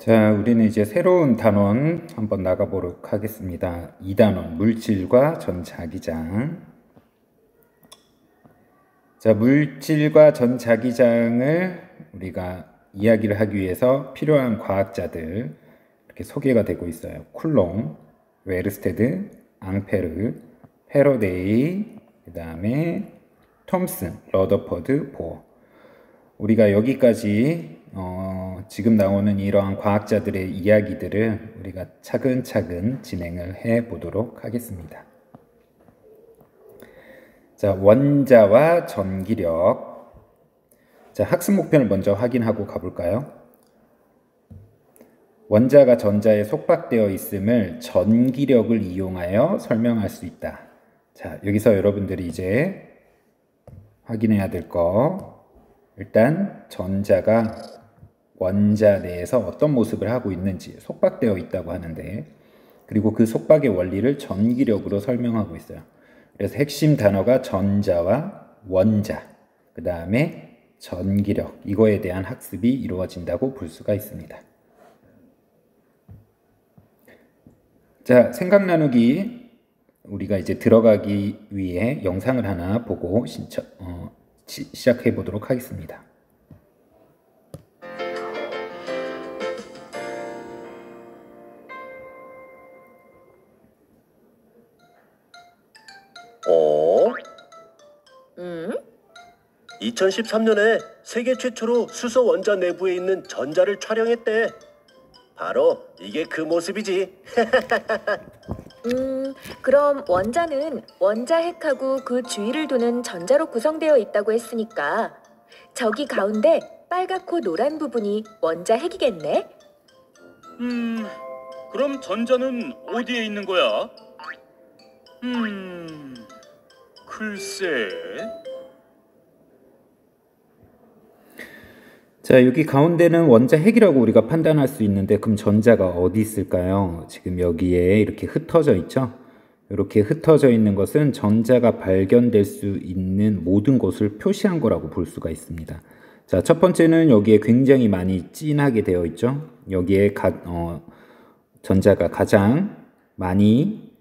자, 우리는 이제 새로운 단원 한번 나가보도록 하겠습니다. 2단원, 물질과 전자기장. 자, 물질과 전자기장을 우리가 이야기를 하기 위해서 필요한 과학자들 이렇게 소개가 되고 있어요. 쿨롱, 웨르스테드, 앙페르, 패러데이, 그 다음에 톰슨, 러더퍼드, 보어. 우리가 여기까지 지금 나오는 이러한 과학자들의 이야기들을 우리가 차근차근 진행을 해 보도록 하겠습니다. 자, 원자와 전기력. 자, 학습 목표를 먼저 확인하고 가볼까요? 원자가 전자에 속박되어 있음을 전기력을 이용하여 설명할 수 있다. 자, 여기서 여러분들이 이제 확인해야 될 거. 일단 전자가 원자 내에서 어떤 모습을 하고 있는지 속박되어 있다고 하는데, 그리고 그 속박의 원리를 전기력으로 설명하고 있어요. 그래서 핵심 단어가 전자와 원자, 그 다음에 전기력, 이거에 대한 학습이 이루어진다고 볼 수가 있습니다. 자, 생각 나누기 우리가 이제 들어가기 위해 영상을 하나 보고 시작해 보도록 하겠습니다. 어? 2013년에 세계 최초로 수소 원자 내부에 있는 전자를 촬영했대. 바로 이게 그 모습이지. 그럼 원자는 원자 핵하고 그 주위를 도는 전자로 구성되어 있다고 했으니까 저기 가운데 빨갛고 노란 부분이 원자 핵이겠네? 그럼 전자는 어디에 있는 거야? 글쎄. 자, 여기 가운데는 원자 핵이라고 우리가 판단할 수 있는데, 그럼 전자가 어디 있을까요? 지금 여기에 이렇게 흩어져 있죠? 이렇게 흩어져 있는 것은 전자가 발견될 수 있는 모든 곳을 표시한 거라고 볼 수가 있습니다. 자, 첫 번째는 여기에 굉장히 많이 진하게 되어 있죠? 여기에 전자가 가장 많이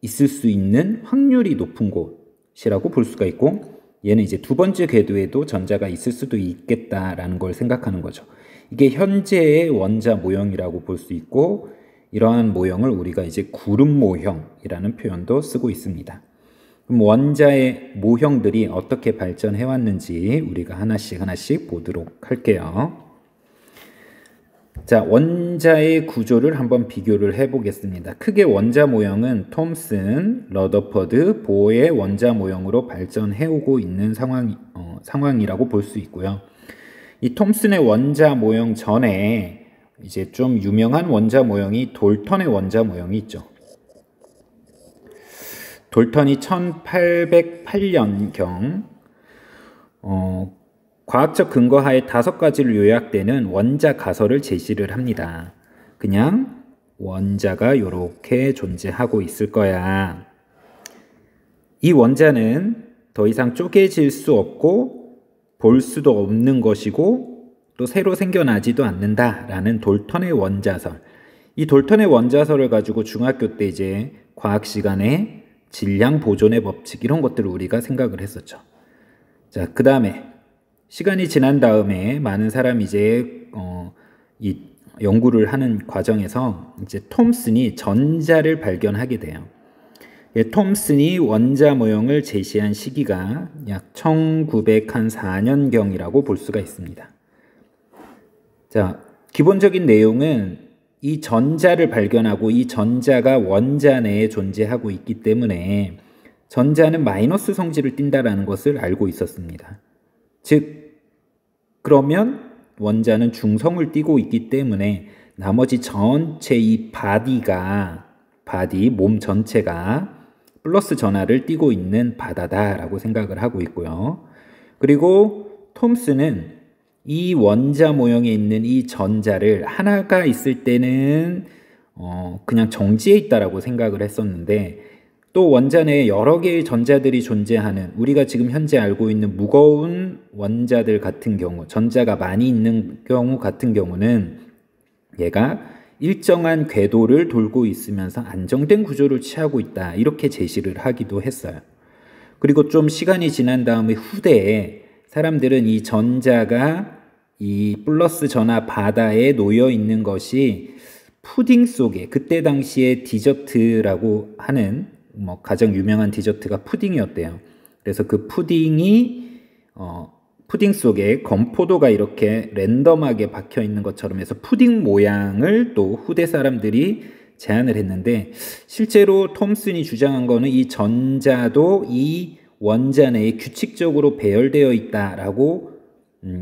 있을 수 있는 확률이 높은 곳이라고 볼 수가 있고, 얘는 이제 두 번째 궤도에도 전자가 있을 수도 있겠다라는 걸 생각하는 거죠. 이게 현재의 원자 모형이라고 볼 수 있고, 이러한 모형을 우리가 이제 구름 모형이라는 표현도 쓰고 있습니다. 그럼 원자의 모형들이 어떻게 발전해 왔는지 우리가 하나씩 보도록 할게요. 자, 원자의 구조를 한번 비교를 해 보겠습니다. 크게 원자 모형은 톰슨, 러더퍼드, 보어의 원자 모형으로 발전해 오고 있는 상황이라고 볼 수 있고요. 이 톰슨의 원자 모형 전에 이제 좀 유명한 원자 모형이 돌턴의 원자 모형이 있죠. 돌턴이 1808년경 과학적 근거하에 5가지를 요약되는 원자 가설을 제시를 합니다. 그냥 원자가 이렇게 존재하고 있을 거야. 이 원자는 더 이상 쪼개질 수 없고 볼 수도 없는 것이고 또 새로 생겨나지도 않는다라는 돌턴의 원자설. 이 돌턴의 원자설을 가지고 중학교 때 이제 과학 시간에 질량 보존의 법칙 이런 것들을 우리가 생각을 했었죠. 자, 그 다음에 시간이 지난 다음에 많은 사람이 이제 이 연구를 하는 과정에서 이제 톰슨이 전자를 발견하게 돼요. 톰슨이 원자 모형을 제시한 시기가 약 1904년경이라고 볼 수가 있습니다. 자, 기본적인 내용은 이 전자를 발견하고 이 전자가 원자 내에 존재하고 있기 때문에 전자는 마이너스 성질을 띈다라는 것을 알고 있었습니다. 즉, 그러면 원자는 중성을 띠고 있기 때문에 나머지 전체 이 몸 전체가 플러스 전하를 띠고 있는 바다다라고 생각을 하고 있고요. 그리고 톰슨은 이 원자 모형에 있는 이 전자를 하나가 있을 때는 그냥 정지해 있다라고 생각을 했었는데, 또 원자 내에 여러 개의 전자들이 존재하는 우리가 지금 현재 알고 있는 무거운 원자들 같은 경우, 전자가 많이 있는 경우 같은 경우는 얘가 일정한 궤도를 돌고 있으면서 안정된 구조를 취하고 있다. 이렇게 제시를 하기도 했어요. 그리고 좀 시간이 지난 다음에 후대에 사람들은 이 전자가 이 플러스 전하 바다에 놓여 있는 것이 푸딩 속에, 그때 당시에 디저트라고 하는 가장 유명한 디저트가 푸딩이었대요. 그래서 그 푸딩이 푸딩 속에 건포도가 이렇게 랜덤하게 박혀 있는 것처럼 해서 푸딩 모양을 또 후대 사람들이 제안을 했는데, 실제로 톰슨이 주장한 거는 이 전자도 이 원자 내에 규칙적으로 배열되어 있다라고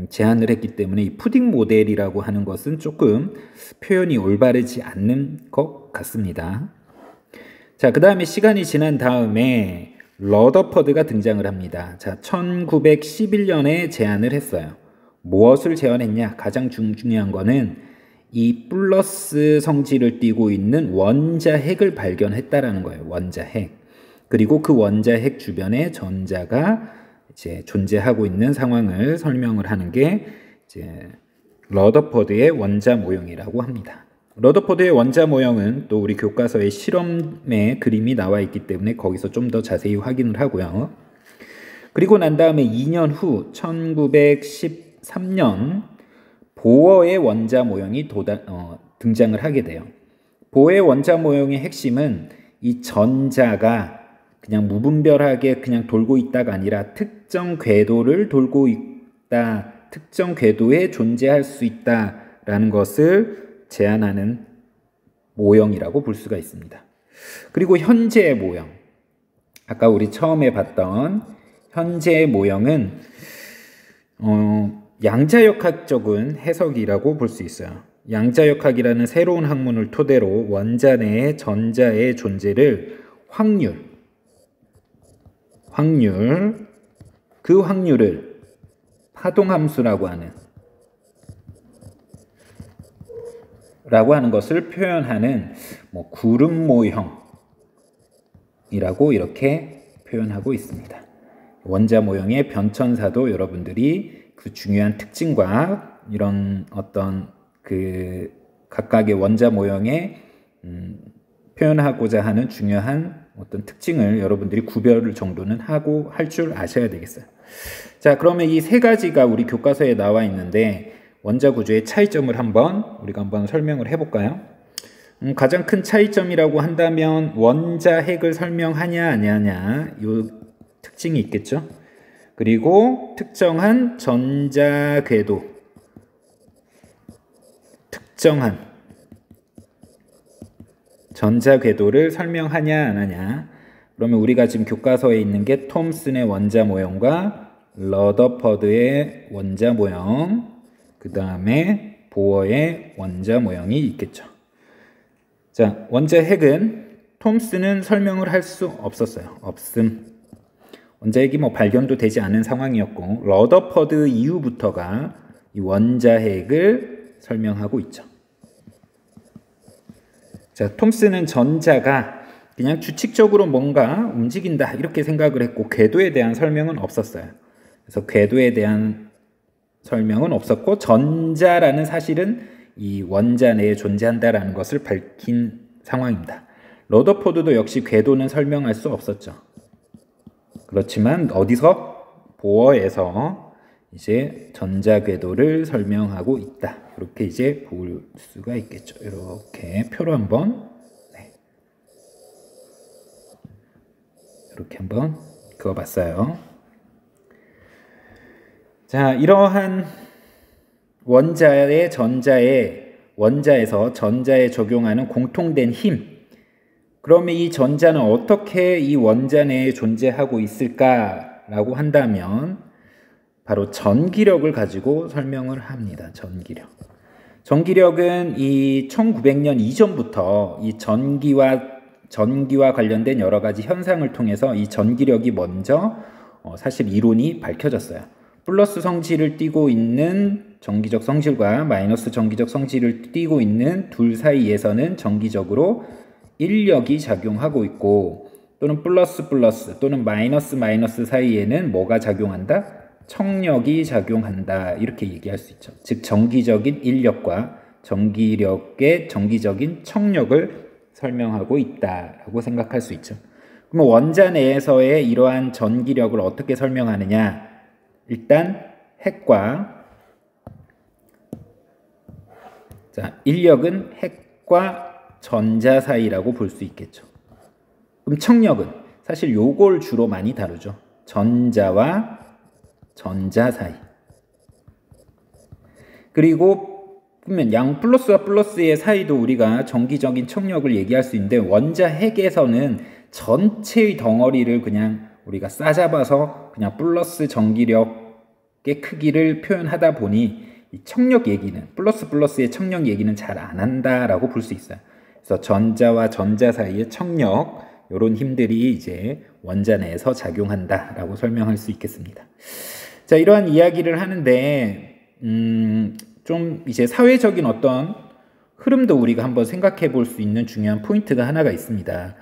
제안을 했기 때문에 이 푸딩 모델이라고 하는 것은 조금 표현이 올바르지 않는 것 같습니다. 자, 그 다음에 시간이 지난 다음에 러더퍼드가 등장을 합니다. 자, 1911년에 제안을 했어요. 무엇을 제안했냐? 가장 중요한 거는 이 플러스 성질을 띠고 있는 원자핵을 발견했다라는 거예요. 원자핵. 그리고 그 원자핵 주변에 전자가 이제 존재하고 있는 상황을 설명을 하는 게 이제 러더퍼드의 원자 모형이라고 합니다. 러더퍼드의 원자 모형은 또 우리 교과서에 실험의 그림이 나와 있기 때문에 거기서 좀 더 자세히 확인을 하고요. 그리고 난 다음에 2년 후 1913년 보어의 원자 모형이 등장을 하게 돼요. 보어의 원자 모형의 핵심은 이 전자가 그냥 무분별하게 그냥 돌고 있다가 아니라 특정 궤도를 돌고 있다, 특정 궤도에 존재할 수 있다라는 것을 제안하는 모형이라고 볼 수가 있습니다. 그리고 현재의 모형, 아까 우리 처음에 봤던 현재의 모형은 양자역학적인 해석이라고 볼 수 있어요. 양자역학이라는 새로운 학문을 토대로 원자 내의 전자의 존재를 그 확률을 파동함수라고 하는 것을 표현하는 구름 모형이라고 이렇게 표현하고 있습니다. 원자 모형의 변천사도 여러분들이 그 중요한 특징과 이런 어떤 그 각각의 원자 모형에 표현하고자 하는 중요한 어떤 특징을 여러분들이 구별 정도는 하고 할 줄 아셔야 되겠어요. 자, 그러면 이 세 가지가 우리 교과서에 나와 있는데 원자 구조의 차이점을 우리가 한번 설명을 해볼까요? 가장 큰 차이점이라고 한다면 원자 핵을 설명하냐 아니하냐 이 특징이 있겠죠. 그리고 특정한 전자 궤도, 특정한 전자 궤도를 설명하냐 안 하냐. 그러면 우리가 지금 교과서에 있는 게 톰슨의 원자 모형과 러더퍼드의 원자 모형, 그 다음에 보어의 원자 모형이 있겠죠. 자, 원자 핵은 톰슨은 설명을 할 수 없었어요. 원자 핵이 발견도 되지 않은 상황이었고, 러더퍼드 이후부터가 이 원자 핵을 설명하고 있죠. 자, 톰슨은 전자가 그냥 규칙적으로 뭔가 움직인다 이렇게 생각을 했고, 궤도에 대한 설명은 없었어요. 그래서 궤도에 대한 설명은 없었고, 전자라는 사실은 이 원자 내에 존재한다라는 것을 밝힌 상황입니다. 러더퍼드도 역시 궤도는 설명할 수 없었죠. 그렇지만 어디서? 보어에서 이제 전자 궤도를 설명하고 있다. 이렇게 이제 볼 수가 있겠죠. 이렇게 표로 한번 이렇게 한번 그어봤어요. 자, 이러한 원자에서 전자에 적용하는 공통된 힘. 그러면 이 전자는 어떻게 이 원자 내에 존재하고 있을까라고 한다면 바로 전기력을 가지고 설명을 합니다. 전기력은 이 1900년 이전부터 이 전기와 관련된 여러 가지 현상을 통해서 이 전기력이 먼저 사실 이론이 밝혀졌어요. 플러스 성질을 띠고 있는 전기적 성질과 마이너스 전기적 성질을 띠고 있는 둘 사이에서는 정기적으로 인력이 작용하고 있고, 또는 플러스 또는 마이너스 사이에는 뭐가 작용한다? 청력이 작용한다. 이렇게 얘기할 수 있죠. 즉 전기적인 인력과 전기력의 정기적인 청력을 설명하고 있다라고 생각할 수 있죠. 그럼 원자 내에서의 이러한 전기력을 어떻게 설명하느냐? 일단 핵과 인력은 핵과 전자 사이라고 볼 수 있겠죠. 그럼 청력은 사실 요걸 주로 많이 다루죠. 전자와 전자 사이. 그리고 그러면 양 플러스와 플러스의 사이도 우리가 정기적인 청력을 얘기할 수 있는데 원자 핵에서는 전체의 덩어리를 그냥 우리가 싸잡아서 그냥 플러스 전기력의 크기를 표현하다 보니 이 청력 얘기는 플러스의 청력 얘기는 잘 안 한다라고 볼 수 있어요. 그래서 전자와 전자 사이의 청력 이런 힘들이 이제 원자 내에서 작용한다라고 설명할 수 있겠습니다. 자, 이러한 이야기를 하는데 좀 이제 사회적인 어떤 흐름도 우리가 한번 생각해 볼 수 있는 중요한 포인트가 하나가 있습니다.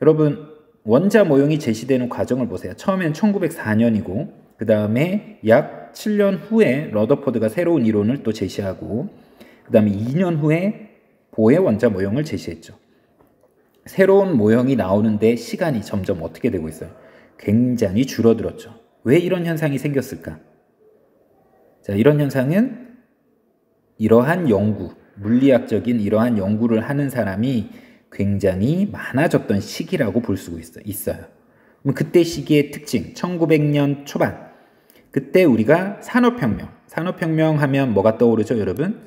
여러분, 원자 모형이 제시되는 과정을 보세요. 처음엔 1904년이고 그 다음에 약 7년 후에 러더포드가 새로운 이론을 또 제시하고 그 다음에 2년 후에 보의 원자 모형을 제시했죠. 새로운 모형이 나오는데 시간이 점점 어떻게 되고 있어요? 굉장히 줄어들었죠. 왜 이런 현상이 생겼을까? 자, 이런 현상은 이러한 연구, 물리학적인 이러한 연구를 하는 사람이 굉장히 많아졌던 시기라고 볼 수 있어요. 그럼 그때 시기의 특징, 1900년 초반, 그때 우리가 산업혁명 하면 뭐가 떠오르죠, 여러분?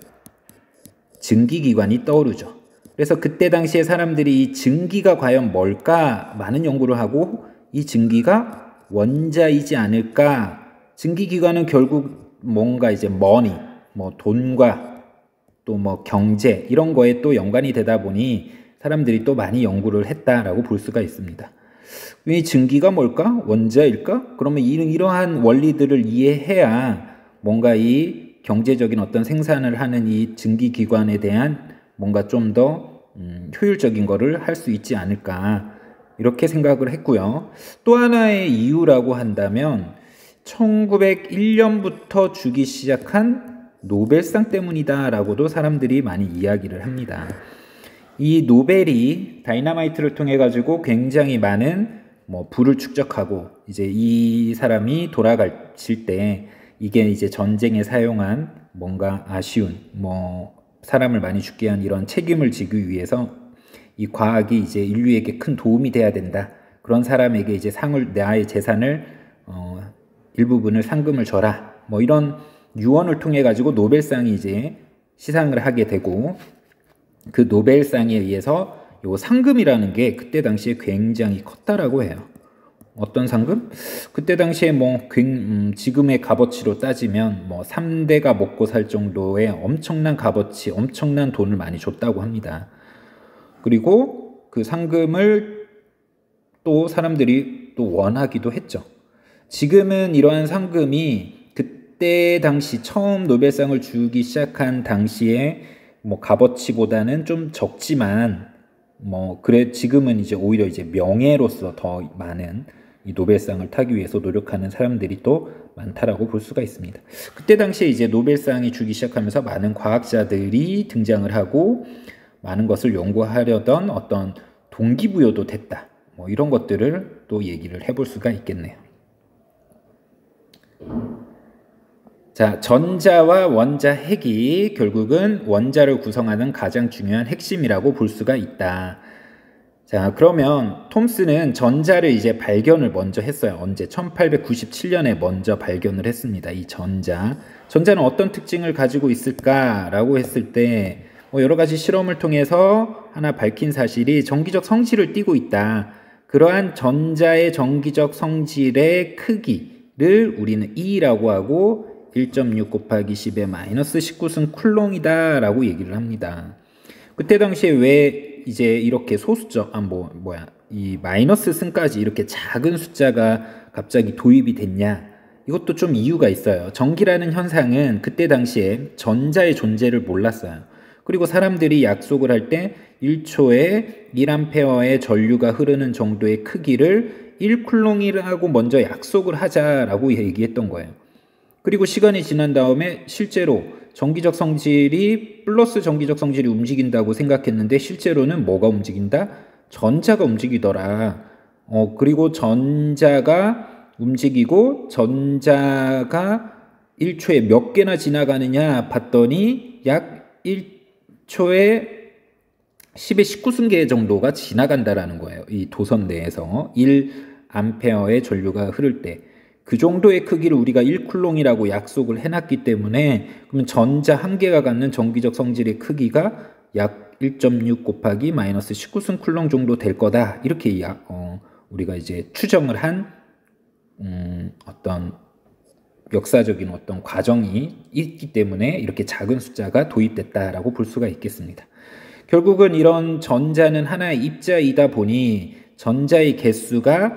증기기관이 떠오르죠. 그래서 그때 당시에 사람들이 이 증기가 과연 뭘까 많은 연구를 하고 이 증기가 원자이지 않을까. 증기기관은 결국 뭔가 이제 머니, 뭐 돈과 또 뭐 경제 이런 거에 또 연관이 되다 보니 사람들이 또 많이 연구를 했다라고 볼 수가 있습니다. 이 증기가 뭘까? 원자일까? 그러면 이러한 원리들을 이해해야 뭔가 이 경제적인 어떤 생산을 하는 이 증기기관에 대한 뭔가 좀 더 효율적인 거를 할 수 있지 않을까 이렇게 생각을 했고요. 또 하나의 이유라고 한다면 1901년부터 주기 시작한 노벨상 때문이다라고도 사람들이 많이 이야기를 합니다. 이 노벨이 다이너마이트를 통해 가지고 굉장히 많은 불을 축적하고 이제 이 사람이 돌아가실 때 이게 이제 전쟁에 사용한 뭔가 아쉬운 사람을 많이 죽게 한 이런 책임을 지기 위해서 이 과학이 이제 인류에게 큰 도움이 돼야 된다. 그런 사람에게 이제 나의 재산을 일부분을 상금을 줘라. 이런 유언을 통해 가지고 노벨상이 이제 시상을 하게 되고 그 노벨상에 의해서 요 상금이라는 게 그때 당시에 굉장히 컸다라고 해요. 어떤 상금? 그때 당시에 지금의 값어치로 따지면 3대가 먹고 살 정도의 엄청난 값어치, 엄청난 돈을 많이 줬다고 합니다. 그리고 그 상금을 또 사람들이 또 원하기도 했죠. 지금은 이러한 상금이 그때 당시 처음 노벨상을 주기 시작한 당시에 값어치보다는 좀 적지만 지금은 이제 오히려 이제 명예로서 더 많은 이 노벨상을 타기 위해서 노력하는 사람들이 또 많다라고 볼 수가 있습니다. 그때 당시에 이제 노벨상이 주기 시작하면서 많은 과학자들이 등장을 하고 많은 것을 연구하려던 어떤 동기부여도 됐다. 이런 것들을 또 얘기를 해볼 수가 있겠네요. 자, 전자와 원자 핵이 결국은 원자를 구성하는 가장 중요한 핵심이라고 볼 수가 있다. 자, 그러면 톰슨은 전자를 이제 발견을 먼저 했어요. 언제? 1897년에 먼저 발견을 했습니다. 이 전자는 어떤 특징을 가지고 있을까라고 했을 때 여러 가지 실험을 통해서 하나 밝힌 사실이 전기적 성질을 띠고 있다. 그러한 전자의 전기적 성질의 크기를 우리는 E라고 하고 1.6 곱하기 10의 마이너스 19승 쿨롱이다 라고 얘기를 합니다. 그때 당시에 왜 이제 이렇게 소수점, 이 마이너스 승까지 이렇게 작은 숫자가 갑자기 도입이 됐냐? 이것도 좀 이유가 있어요. 전기라는 현상은 그때 당시에 전자의 존재를 몰랐어요. 그리고 사람들이 약속을 할 때 1초에 1암페어의 전류가 흐르는 정도의 크기를 1쿨롱이라고 먼저 약속을 하자라고 얘기했던 거예요. 그리고 시간이 지난 다음에 실제로 전기적 성질이 플러스 전기적 성질이 움직인다고 생각했는데 실제로는 뭐가 움직인다? 전자가 움직이더라. 그리고 전자가 움직이고 전자가 1초에 몇 개나 지나가느냐 봤더니 약 1초에 10의 19승계 정도가 지나간다라는 거예요. 이 도선 내에서 1암페어의 전류가 흐를 때. 그 정도의 크기를 우리가 1쿨롱이라고 약속을 해놨기 때문에 그러면 전자 한 개가 갖는 전기적 성질의 크기가 약 1.6 곱하기 마이너스 19승 쿨롱 정도 될 거다. 이렇게 우리가 이제 추정을 한 어떤 역사적인 어떤 과정이 있기 때문에 이렇게 작은 숫자가 도입됐다라고 볼 수가 있겠습니다. 결국은 이런 전자는 하나의 입자이다 보니 전자의 개수가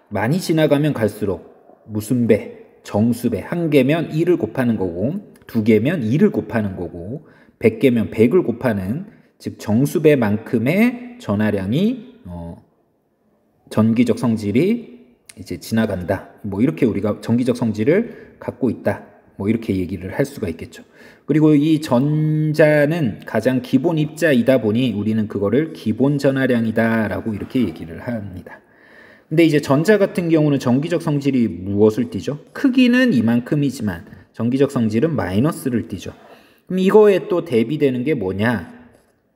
많이 지나가면 갈수록 무슨 배, 정수배, 한 개면 1을 곱하는 거고 두 개면 2를 곱하는 거고 100개면 100을 곱하는 즉 정수배만큼의 전하량이 전기적 성질이 이제 지나간다. 뭐 이렇게 우리가 전기적 성질을 갖고 있다. 뭐 이렇게 얘기를 할 수가 있겠죠. 그리고 이 전자는 가장 기본 입자이다 보니 우리는 그거를 기본 전하량이다라고 이렇게 얘기를 합니다. 근데 이제 전자 같은 경우는 전기적 성질이 무엇을 띠죠? 크기는 이만큼이지만 전기적 성질은 마이너스를 띠죠. 그럼 이거에 또 대비되는 게 뭐냐?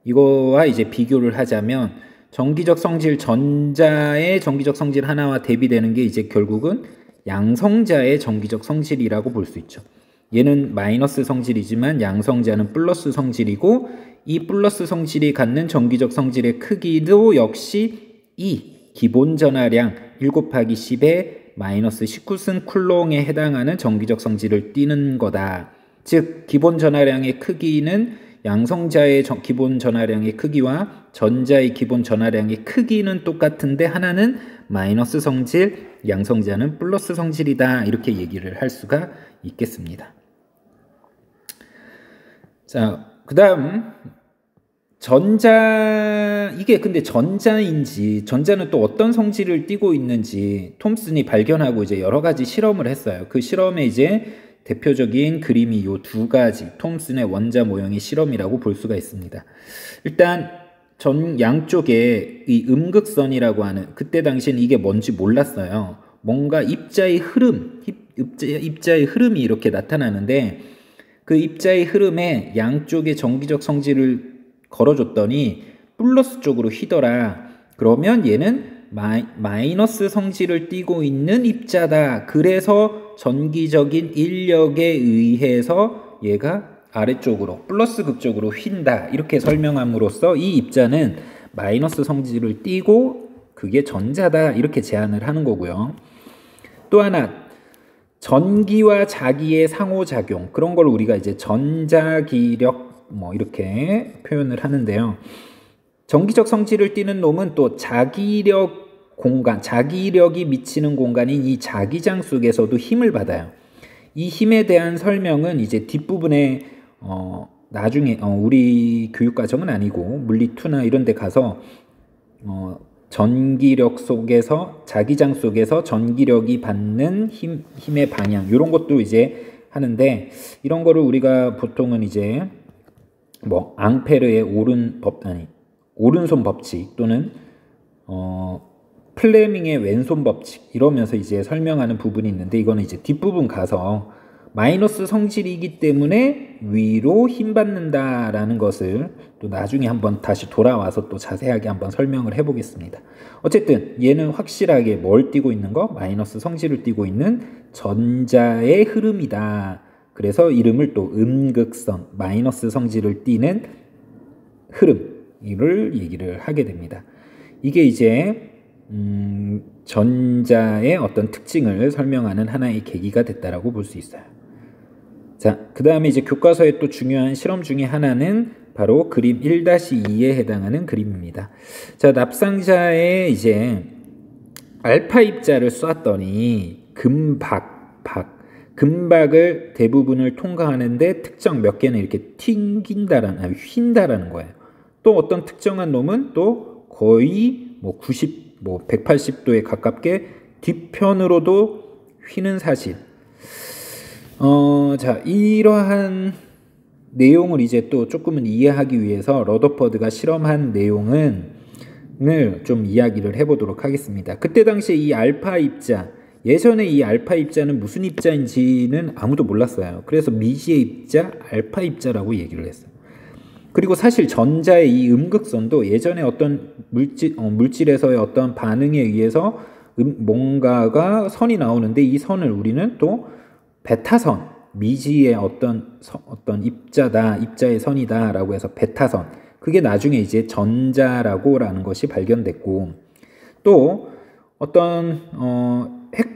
이거와 이제 비교를 하자면 전기적 성질 전자의 전기적 성질 하나와 대비되는 게 이제 결국은 양성자의 전기적 성질이라고 볼 수 있죠. 얘는 마이너스 성질이지만 양성자는 플러스 성질이고 이 플러스 성질이 갖는 전기적 성질의 크기도 역시 이 기본 전하량 1 곱하기 10의 마이너스 19승 쿨롱에 해당하는 전기적 성질을 띠는 거다. 즉 기본 전하량의 크기는 양성자의 기본 전하량의 크기와 전자의 기본 전하량의 크기는 똑같은데 하나는 마이너스 성질, 양성자는 플러스 성질이다. 이렇게 얘기를 할 수가 있겠습니다. 자, 그 다음 이게 근데 전자인지 전자는 또 어떤 성질을 띠고 있는지 톰슨이 발견하고 이제 여러 가지 실험을 했어요. 그 실험에 이제 대표적인 그림이 요 두 가지 톰슨의 원자 모형의 실험이라고 볼 수가 있습니다. 일단 양쪽에 이 음극선이라고 하는 그때 당시에는 이게 뭔지 몰랐어요. 뭔가 입자의 흐름이 이렇게 나타나는데 그 입자의 흐름에 양쪽에 전기적 성질을 걸어줬더니 플러스 쪽으로 휘더라. 그러면 얘는 마이너스 성질을 띠고 있는 입자다. 그래서 전기적인 인력에 의해서 얘가 아래쪽으로 플러스 극쪽으로 휜다. 이렇게 설명함으로써 이 입자는 마이너스 성질을 띠고 그게 전자다. 이렇게 제안을 하는 거고요. 또 하나 전기와 자기의 상호작용 그런 걸 우리가 이제 전자기력 뭐 이렇게 표현을 하는데요. 전기적 성질을 띠는 놈은 또 자기력 공간, 자기력이 미치는 공간인 이 자기장 속에서도 힘을 받아요. 이 힘에 대한 설명은 이제 뒷부분에 나중에 우리 교육과정은 아니고 물리2나 이런 데 가서 전기력 속에서 자기장 속에서 전기력이 받는 힘의 방향 이런 것도 이제 하는데 이런 거를 우리가 보통은 이제 뭐 앙페르의 오른손 법칙 또는 플레밍의 왼손 법칙 이러면서 이제 설명하는 부분이 있는데 이거는 이제 뒷부분 가서 마이너스 성질이기 때문에 위로 힘 받는다라는 것을 또 나중에 한번 다시 돌아와서 또 자세하게 한번 설명을 해보겠습니다. 어쨌든 얘는 확실하게 뭘 띠고 있는 거? 마이너스 성질을 띠고 있는 전자의 흐름이다. 그래서 이름을 또 음극선, 마이너스 성질을 띠는 흐름을 얘기를 하게 됩니다. 이게 이제 전자의 어떤 특징을 설명하는 하나의 계기가 됐다라고 볼 수 있어요. 자, 그 다음에 이제 교과서의 또 중요한 실험 중에 하나는 바로 그림 1-2에 해당하는 그림입니다. 자, 납상자에 이제 알파 입자를 쐈더니 금박을 대부분을 통과하는데 특정 몇 개는 이렇게 휜다라는 거예요. 또 어떤 특정한 놈은 또 거의 180도에 가깝게 뒤편으로도 휘는 사실. 자, 이러한 내용을 이제 또 조금은 이해하기 위해서 러더퍼드가 실험한 내용을 좀 이야기를 해보도록 하겠습니다. 그때 당시에 이 알파 입자, 예전에 이 알파 입자는 무슨 입자인지는 아무도 몰랐어요. 그래서 미지의 입자, 알파 입자라고 얘기를 했어요. 그리고 사실 전자의 이 음극선도 예전에 어떤 물질에서의 어떤 반응에 의해서 뭔가가 선이 나오는데 이 선을 우리는 또 베타선, 미지의 어떤 입자다, 입자의 선이다라고 해서 베타선, 그게 나중에 이제 전자라는 것이 발견됐고, 또 어떤 핵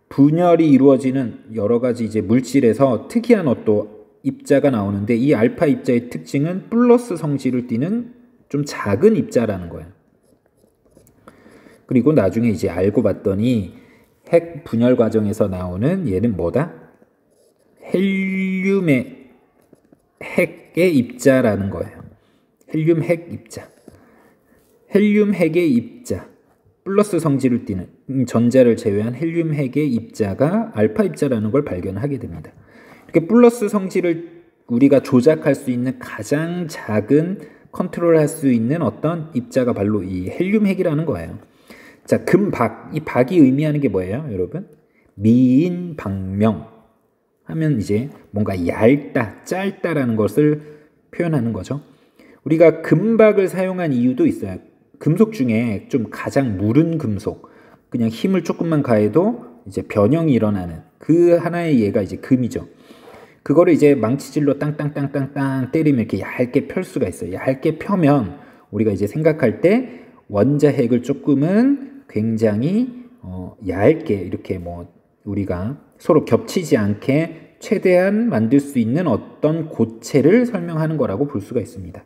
분열이 이루어지는 여러 가지 이제 물질에서 특이한 어떤 입자가 나오는데 이 알파 입자의 특징은 플러스 성질을 띠는 좀 작은 입자라는 거예요. 그리고 나중에 이제 알고 봤더니 핵 분열 과정에서 나오는 얘는 뭐다? 헬륨의 핵의 입자라는 거예요. 헬륨 핵 입자. 헬륨 핵의 입자. 플러스 성질을 띠는 전자를 제외한 헬륨 핵의 입자가 알파 입자라는 걸 발견하게 됩니다. 이렇게 플러스 성질을 우리가 조작할 수 있는 가장 작은 컨트롤할 수 있는 어떤 입자가 바로 이 헬륨 핵이라는 거예요. 자, 금박. 이 박이 의미하는 게 뭐예요, 여러분? 미인 박명 하면 이제 뭔가 얇다, 짧다라는 것을 표현하는 거죠. 우리가 금박을 사용한 이유도 있어요. 금속 중에 좀 가장 무른 금속, 그냥 힘을 조금만 가해도 이제 변형이 일어나는 그 하나의 예가 이제 금이죠. 그거를 이제 망치질로 땅땅땅땅땅 때리면 이렇게 얇게 펼 수가 있어요. 얇게 펴면 우리가 이제 생각할 때 원자핵을 조금은 굉장히 얇게 이렇게 우리가 서로 겹치지 않게 최대한 만들 수 있는 어떤 고체를 설명하는 거라고 볼 수가 있습니다.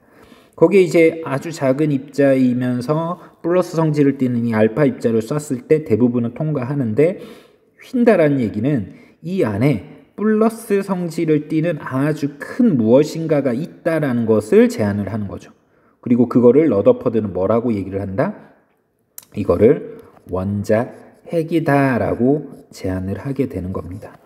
거기에 이제 아주 작은 입자이면서 플러스 성질을 띠는 이 알파 입자를 쐈을 때 대부분은 통과하는데, 휜다라는 얘기는 이 안에 플러스 성질을 띠는 아주 큰 무엇인가가 있다라는 것을 제안을 하는 거죠. 그리고 그거를 러더퍼드는 뭐라고 얘기를 한다? 이거를 원자 핵이다라고 제안을 하게 되는 겁니다.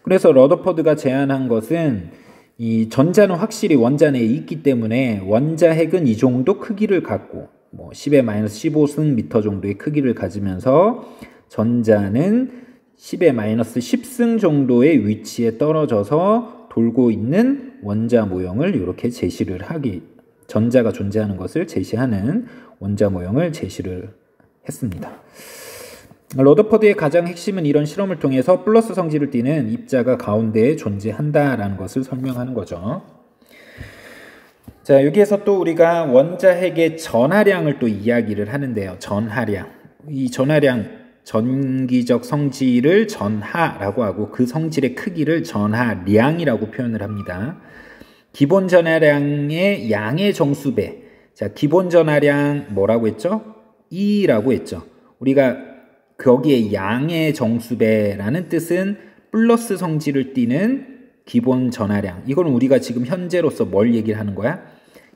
그래서 러더퍼드가 제안한 것은 이 전자는 확실히 원자 내에 있기 때문에 원자 핵은 이 정도 크기를 갖고 10의 마이너스 15승 미터 정도의 크기를 가지면서 전자는 10의 마이너스 10승 정도의 위치에 떨어져서 돌고 있는 원자 모형을 이렇게 제시를 전자가 존재하는 것을 제시하는 원자 모형을 제시를 했습니다. 러더퍼드의 가장 핵심은 이런 실험을 통해서 플러스 성질을 띠는 입자가 가운데에 존재한다라는 것을 설명하는 거죠. 자, 여기에서 또 우리가 원자핵의 전하량을 또 이야기를 하는데요. 전하량. 이 전하량, 전기적 성질을 전하라고 하고 그 성질의 크기를 전하량이라고 표현을 합니다. 기본 전하량의 양의 정수배. 자, 기본 전하량 뭐라고 했죠? E라고 했죠. 우리가 거기에 양의 정수배라는 뜻은 플러스 성질을 띠는 기본 전하량. 이건 우리가 지금 현재로서 뭘 얘기를 하는 거야?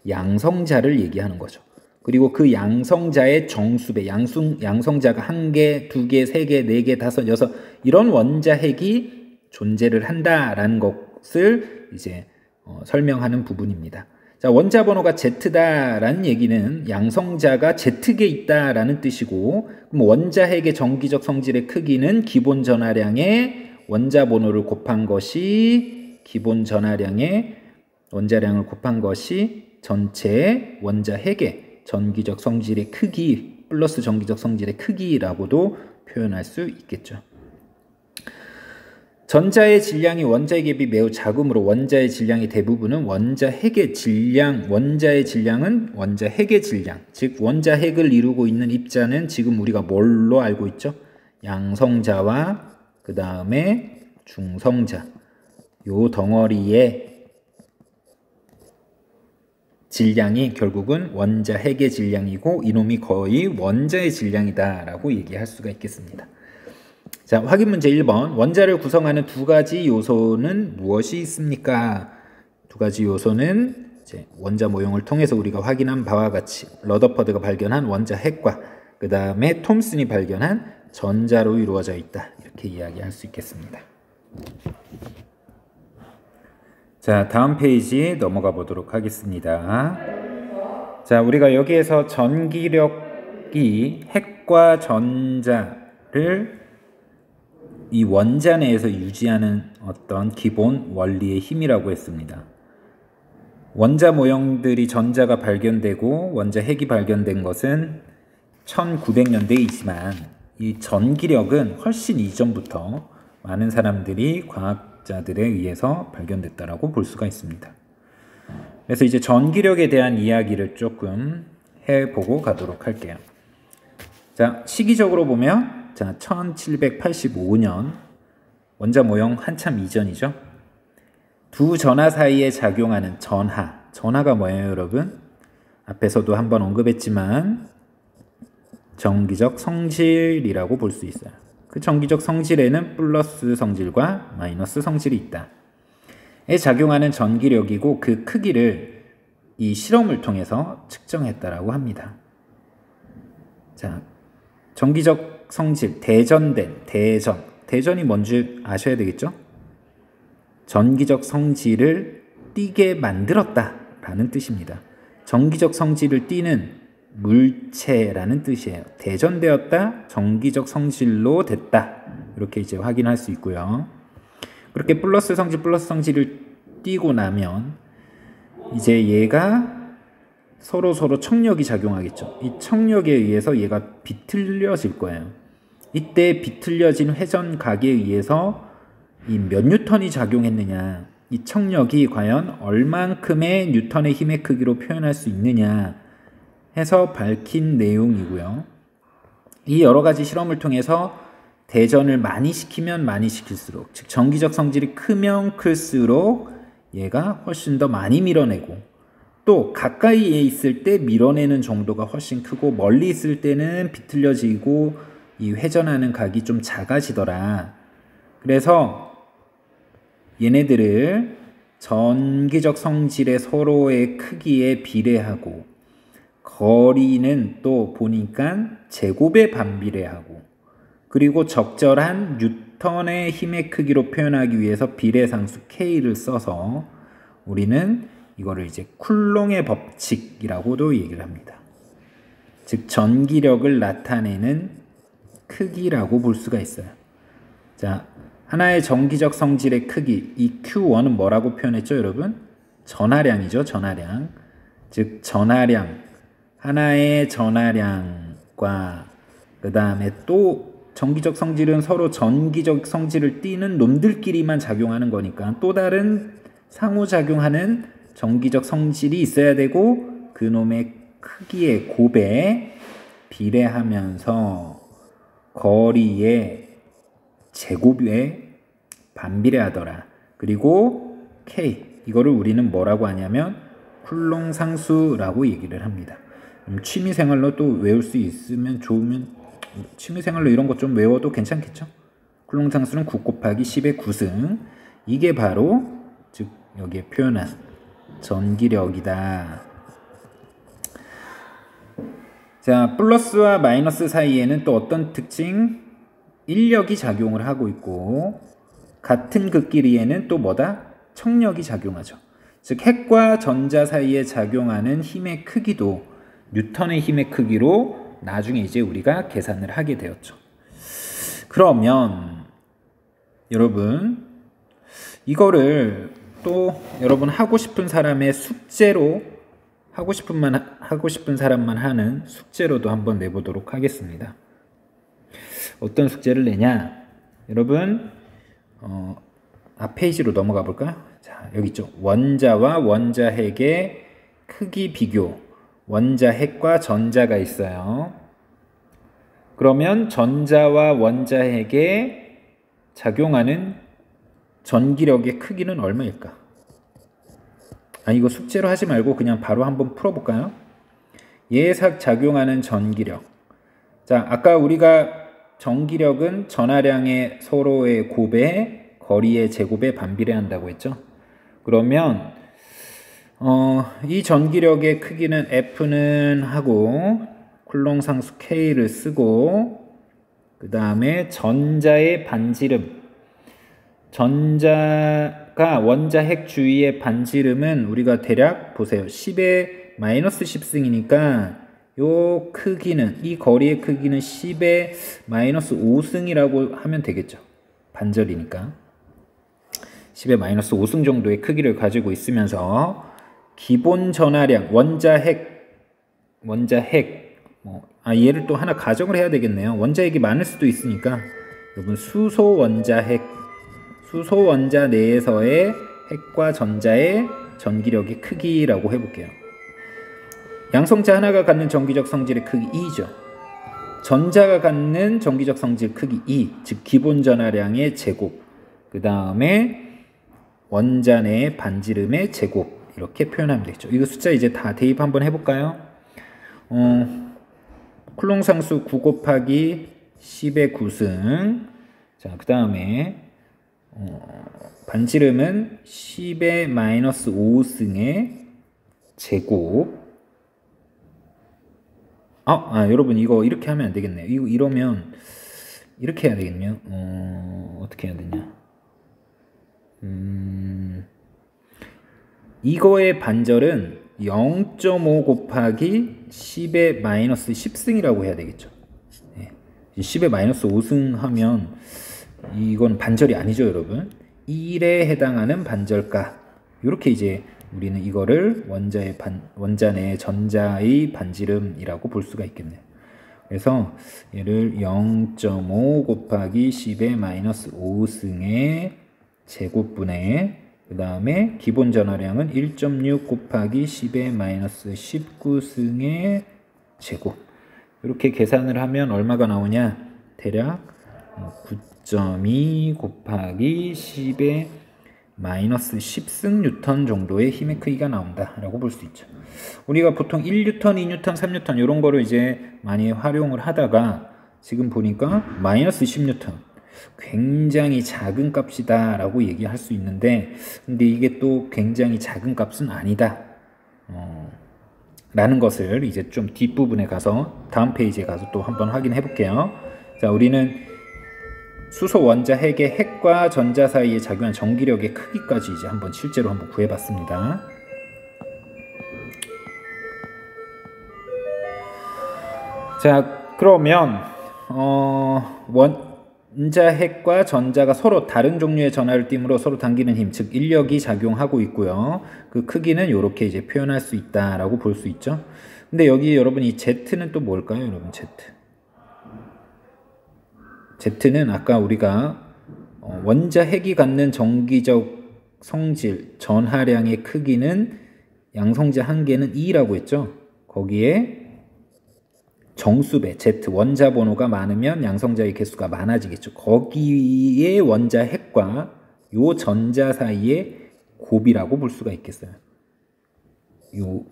양성자를 얘기하는 거죠. 그리고 그 양성자의 정수배, 양성자가 1개, 2개, 3개, 4개, 5, 6 이런 원자핵이 존재를 한다라는 것을 이제 설명하는 부분입니다. 자, 원자 번호가 Z다라는 얘기는 양성자가 Z개 있다라는 뜻이고, 그럼 원자핵의 정기적 성질의 크기는 기본 전하량의 원자 번호를 곱한 것이 기본 전하량의 원자량을 곱한 것이 전체 원자핵의 전기적 성질의 크기 플러스 전기적 성질의 크기라고도 표현할 수 있겠죠. 전자의 질량이 원자에 비해 매우 작으므로 원자의 질량의 대부분은 원자핵의 질량, 원자의 질량은 원자핵의 질량, 즉 원자핵을 이루고 있는 입자는 지금 우리가 뭘로 알고 있죠? 양성자와 그 다음에 중성자, 요 덩어리의 질량이 결국은 원자핵의 질량이고 이놈이 거의 원자의 질량이다라고 얘기할 수가 있겠습니다. 자, 확인 문제 1번. 원자를 구성하는 두 가지 요소는 무엇이 있습니까? 두 가지 요소는 이제 원자 모형을 통해서 우리가 확인한 바와 같이 러더퍼드가 발견한 원자핵과 그 다음에 톰슨이 발견한 전자로 이루어져 있다. 이렇게 이야기할 수 있겠습니다. 자, 다음 페이지 넘어가 보도록 하겠습니다. 자, 우리가 여기에서 전기력이 핵과 전자를 이 원자 내에서 유지하는 어떤 기본 원리의 힘이라고 했습니다. 원자 모형들이 전자가 발견되고 원자 핵이 발견된 것은 1900년대이지만 이 전기력은 훨씬 이전부터 많은 사람들이 과학자들에 의해서 발견됐다라고 볼 수가 있습니다. 그래서 이제 전기력에 대한 이야기를 조금 해보고 가도록 할게요. 자, 시기적으로 보면 자, 1785년 원자 모형 한참 이전이죠. 두 전하 사이에 작용하는 전하가 뭐예요, 여러분? 앞에서도 한번 언급했지만 정기적 성질이라고 볼 수 있어요. 그 정기적 성질에는 플러스 성질과 마이너스 성질이 있다. 에 작용하는 전기력이고 그 크기를 이 실험을 통해서 측정했다라고 합니다. 자, 정기적 성질, 대전이 뭔지 아셔야 되겠죠? 전기적 성질을 띠게 만들었다라는 뜻입니다. 전기적 성질을 띠는 물체라는 뜻이에요. 대전되었다, 전기적 성질로 됐다. 이렇게 이제 확인할 수 있고요. 그렇게 플러스 성질을 띄고 나면 이제 얘가 서로 청력이 작용하겠죠. 이 청력에 의해서 얘가 비틀려질 거예요. 이때 비틀려진 회전각에 의해서 이 몇 뉴턴이 작용했느냐, 이 청력이 과연 얼만큼의 뉴턴의 힘의 크기로 표현할 수 있느냐 해서 밝힌 내용이고요. 이 여러 가지 실험을 통해서 대전을 많이 시키면 많이 시킬수록, 즉 전기적 성질이 크면 클수록 얘가 훨씬 더 많이 밀어내고, 또 가까이에 있을 때 밀어내는 정도가 훨씬 크고 멀리 있을 때는 비틀려지고 이 회전하는 각이 좀 작아지더라. 그래서 얘네들을 전기적 성질의 서로의 크기에 비례하고, 거리는 또 보니까 제곱에 반비례하고, 그리고 적절한 뉴턴의 힘의 크기로 표현하기 위해서 비례상수 K를 써서 우리는 이거를 이제 쿨롱의 법칙이라고도 얘기를 합니다. 즉 전기력을 나타내는 크기라고 볼 수가 있어요. 자, 하나의 전기적 성질의 크기, 이 Q1은 뭐라고 표현했죠, 여러분? 전하량이죠, 전하량. 즉 전하량, 하나의 전하량과 그 다음에 또 전기적 성질은 서로 전기적 성질을 띠는 놈들끼리만 작용하는 거니까 또 다른 상호작용하는 전기적 성질이 있어야 되고, 그 놈의 크기의 곱에 비례하면서 거리의 제곱에 반비례하더라. 그리고 K, 이거를 우리는 뭐라고 하냐면 쿨롱 상수라고 얘기를 합니다. 취미생활로 또 외울 수 있으면 좋으면 취미생활로 이런 것 좀 외워도 괜찮겠죠? 쿨롱 상수는 9 곱하기 10의 9승. 이게 바로 즉 여기에 표현한 전기력이다. 자, 플러스와 마이너스 사이에는 또 어떤 특징? 인력이 작용을 하고 있고, 같은 극끼리에는 또 뭐다? 청력이 작용하죠. 즉 핵과 전자 사이에 작용하는 힘의 크기도 뉴턴의 힘의 크기로 나중에 이제 우리가 계산을 하게 되었죠. 그러면 여러분 이거를 또 여러분 하고 싶은 사람의 숙제로 하고 싶은 사람만 하는 숙제로도 한번 내보도록 하겠습니다. 어떤 숙제를 내냐? 여러분 앞 페이지로 넘어가 볼까요? 자, 여기 있죠. 원자와 원자핵의 크기 비교. 원자핵과 전자가 있어요. 그러면 전자와 원자핵에 작용하는 전기력의 크기는 얼마일까? 이거 숙제로 하지 말고 그냥 바로 한번 풀어볼까요? 예삭 작용하는 전기력. 자, 아까 우리가 전기력은 전하량의 서로의 곱에 거리의 제곱에 반비례한다고 했죠. 그러면 이 전기력의 크기는 F는 하고 쿨롱 상수 K를 쓰고, 그 다음에 전자의 반지름, 전자 전자가 원자 핵 주위의 반지름은 우리가 대략 보세요. 10의 마이너스 10승이니까 요 크기는, 이 거리의 크기는 10의 마이너스 5승이라고 하면 되겠죠. 반절이니까 10의 마이너스 5승 정도의 크기를 가지고 있으면서 기본 전하량 원자 핵 얘를 또 하나 가정을 해야 되겠네요. 원자 핵이 많을 수도 있으니까 여러분 수소 원자 내에서의 핵과 전자의 전기력의 크기라고 해볼게요. 양성자 하나가 갖는 전기적 성질의 크기 E죠. 전자가 갖는 전기적 성질 크기 E, 즉 기본 전하량의 제곱, 그 다음에 원자 내의 반지름의 제곱, 이렇게 표현하면 되겠죠. 이거 숫자 이제 다 대입 한번 해볼까요? 쿨롱 상수 9 곱하기 10의 9승. 자, 그 다음에 반지름은 10의 마이너스 5승의 제곱. 여러분 이거 이렇게 하면 안 되겠네요. 이러면 이렇게 해야 되겠네요. 어떻게 해야 되냐? 이거의 반절은 0.5 곱하기 10의 마이너스 10승이라고 해야 되겠죠. 10의 마이너스 5승 하면 이건 반절이 아니죠, 여러분. 1에 해당하는 반절값. 이렇게 이제 우리는 이거를 원자 내 전자의 반지름이라고 볼 수가 있겠네요. 그래서 얘를 0.5 곱하기 10의 마이너스 5승의 제곱분의, 그 다음에 기본 전하량은 1.6 곱하기 10의 마이너스 19승의 제곱. 이렇게 계산을 하면 얼마가 나오냐? 대략 9.2 곱하기 10의 마이너스 10승 뉴턴 정도의 힘의 크기가 나온다 라고 볼 수 있죠. 우리가 보통 1뉴턴, 2뉴턴, 3뉴턴 이런 거를 이제 많이 활용을 하다가 지금 보니까 마이너스 10뉴턴 굉장히 작은 값이다 라고 얘기할 수 있는데, 근데 이게 또 굉장히 작은 값은 아니다 라는 것을 이제 좀 뒷부분에 가서 다음 페이지에 가서 또 한번 확인해 볼게요. 자, 우리는 수소 원자 핵의 핵과 전자 사이에 작용한 전기력의 크기까지 이제 한번 실제로 한번 구해봤습니다. 자, 그러면 원자 핵과 전자가 서로 다른 종류의 전하를 띠므로 서로 당기는 힘, 즉 인력이 작용하고 있고요. 그 크기는 이렇게 이제 표현할 수 있다라고 볼 수 있죠. 근데 여기 여러분 이 Z는 또 뭘까요, 여러분? Z는 아까 우리가 원자 핵이 갖는 전기적 성질, 전하량의 크기는 양성자 한 개는 E라고 했죠. 거기에 정수배, Z, 원자 번호가 많으면 양성자의 개수가 많아지겠죠. 거기에 원자 핵과 요 전자 사이의 곱이라고 볼 수가 있겠어요. 요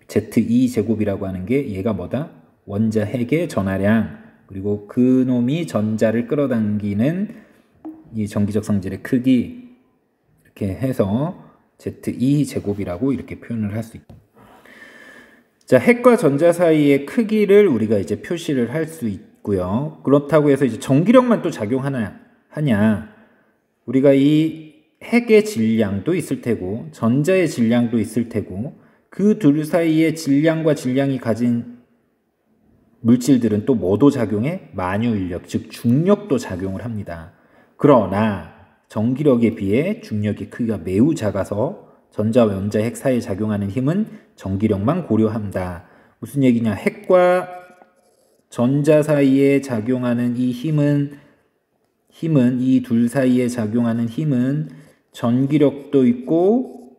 ZE 제곱이라고 하는 게 얘가 뭐다? 원자 핵의 전하량, 그리고 그 놈이 전자를 끌어당기는 이 전기적 성질의 크기, 이렇게 해서 ZE 제곱이라고 이렇게 표현을 할 수 있다. 자, 핵과 전자 사이의 크기를 우리가 이제 표시를 할 수 있고요. 그렇다고 해서 이제 전기력만 또 작용하냐? 우리가 이 핵의 질량도 있을 테고 전자의 질량도 있을 테고 그 둘 사이의 질량과 질량이 가진 물질들은 또 뭐도 작용해? 만유인력, 즉 중력도 작용을 합니다. 그러나 전기력에 비해 중력의 크기가 매우 작아서 전자와 원자 핵 사이에 작용하는 힘은 전기력만 고려한다. 무슨 얘기냐? 핵과 전자 사이에 작용하는 이 힘은 이 둘 사이에 작용하는 힘은 전기력도 있고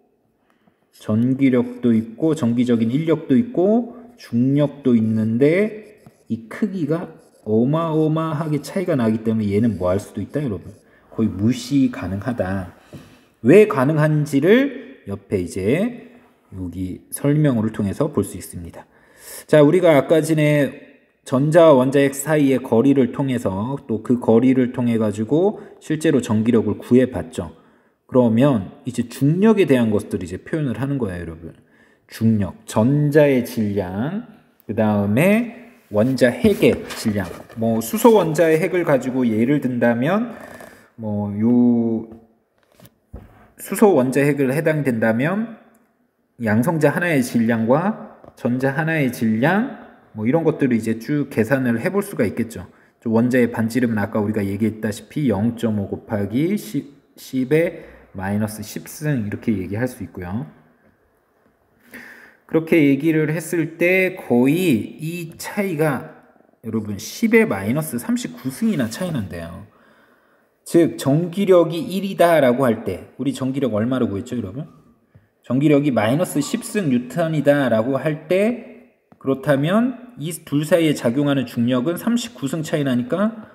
전기적인 인력도 있고 중력도 있는데 이 크기가 어마어마하게 차이가 나기 때문에 얘는 뭐 할 수도 있다, 여러분. 거의 무시 가능하다. 왜 가능한지를 옆에 이제 여기 설명을 통해서 볼 수 있습니다. 자, 우리가 아까 전에 전자와 원자핵 사이의 거리를 통해서 또 그 거리를 통해 가지고 실제로 전기력을 구해 봤죠. 그러면 이제 중력에 대한 것들을 이제 표현을 하는 거예요, 여러분. 중력, 전자의 질량, 그 다음에 원자 핵의 질량. 뭐 수소 원자의 핵을 가지고 예를 든다면 뭐 수소 원자핵을 해당된다면 양성자 하나의 질량과 전자 하나의 질량 뭐 이런 것들을 이제 쭉 계산을 해볼 수가 있겠죠. 원자의 반지름은 아까 우리가 얘기했다시피 0.5 곱하기 10의 마이너스 10승 이렇게 얘기할 수 있고요. 그렇게 얘기를 했을 때 거의 이 차이가 여러분 10의 마이너스 39승이나 차이 난대요. 즉 전기력이 1이다 라고 할 때 우리 전기력 얼마로 구했죠 여러분? 전기력이 마이너스 10승 뉴턴이다 라고 할 때 그렇다면 이 둘 사이에 작용하는 중력은 39승 차이 나니까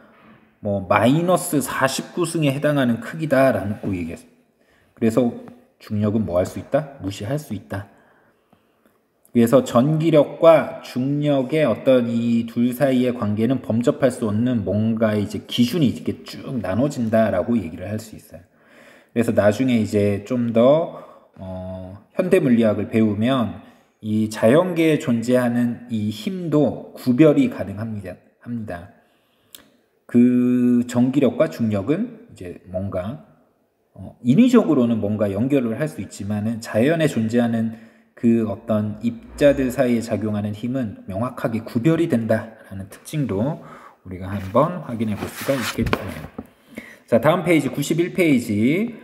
뭐 마이너스 49승에 해당하는 크기다 라고 얘기했어요. 그래서 중력은 뭐 할 수 있다? 무시할 수 있다. 그래서 전기력과 중력의 어떤 이 둘 사이의 관계는 범접할 수 없는 뭔가의 이제 기준이 이렇게 쭉 나눠진다라고 얘기를 할 수 있어요. 그래서 나중에 이제 좀 더 현대 물리학을 배우면 이 자연계에 존재하는 이 힘도 구별이 가능합니다. 그 전기력과 중력은 이제 뭔가 인위적으로는 뭔가 연결을 할 수 있지만은 자연에 존재하는 그 어떤 입자들 사이에 작용하는 힘은 명확하게 구별이 된다라는 특징도 우리가 한번 확인해 볼 수가 있겠네요. 자, 다음 페이지 91페이지.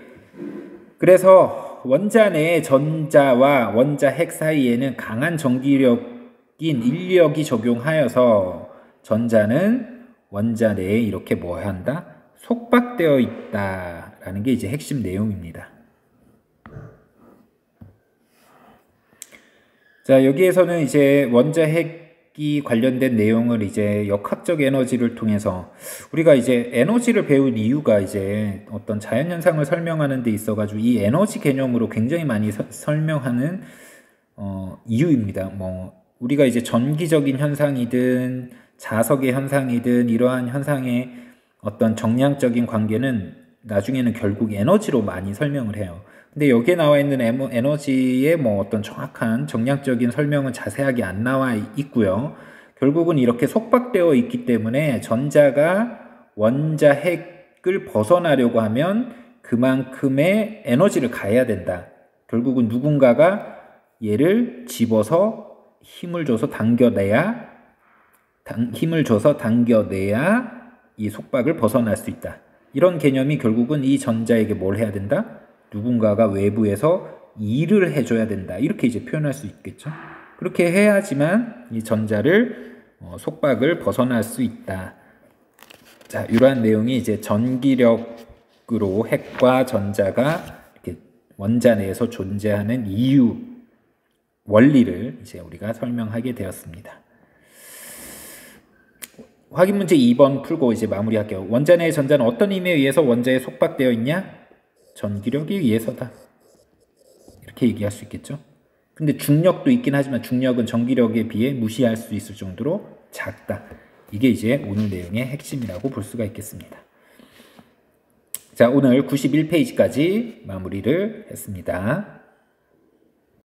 그래서 원자 내의 전자와 원자 핵 사이에는 강한 전기력인 인력이 적용하여서 전자는 원자 내에 이렇게 뭐 한다? 속박되어 있다라는 게 이제 핵심 내용입니다. 자, 여기에서는 이제 원자 핵이 관련된 내용을 이제 역학적 에너지를 통해서 우리가 이제 에너지를 배운 이유가 이제 어떤 자연현상을 설명하는 데 있어가지고 이 에너지 개념으로 굉장히 많이 설명하는 이유입니다. 뭐 우리가 이제 전기적인 현상이든 자석의 현상이든 이러한 현상의 어떤 정량적인 관계는 나중에는 결국 에너지로 많이 설명을 해요. 근데 여기에 나와 있는 에너지의 뭐 어떤 정확한 정량적인 설명은 자세하게 안 나와 있고요. 결국은 이렇게 속박되어 있기 때문에 전자가 원자 핵을 벗어나려고 하면 그만큼의 에너지를 가해야 된다. 결국은 누군가가 얘를 집어서 힘을 줘서 당겨내야 이 속박을 벗어날 수 있다. 이런 개념이 결국은 이 전자에게 뭘 해야 된다? 누군가가 외부에서 일을 해줘야 된다. 이렇게 이제 표현할 수 있겠죠. 그렇게 해야지만 이 전자를 속박을 벗어날 수 있다. 자, 이러한 내용이 이제 전기력으로 핵과 전자가 이렇게 원자 내에서 존재하는 이유, 원리를 이제 우리가 설명하게 되었습니다. 확인 문제 2번 풀고 이제 마무리할게요. 원자 내의 전자는 어떤 힘에 의해서 원자에 속박되어 있냐? 전기력에 의해서다. 이렇게 얘기할 수 있겠죠. 근데 중력도 있긴 하지만 중력은 전기력에 비해 무시할 수 있을 정도로 작다. 이게 이제 오늘 내용의 핵심이라고 볼 수가 있겠습니다. 자, 오늘 91페이지까지 마무리를 했습니다.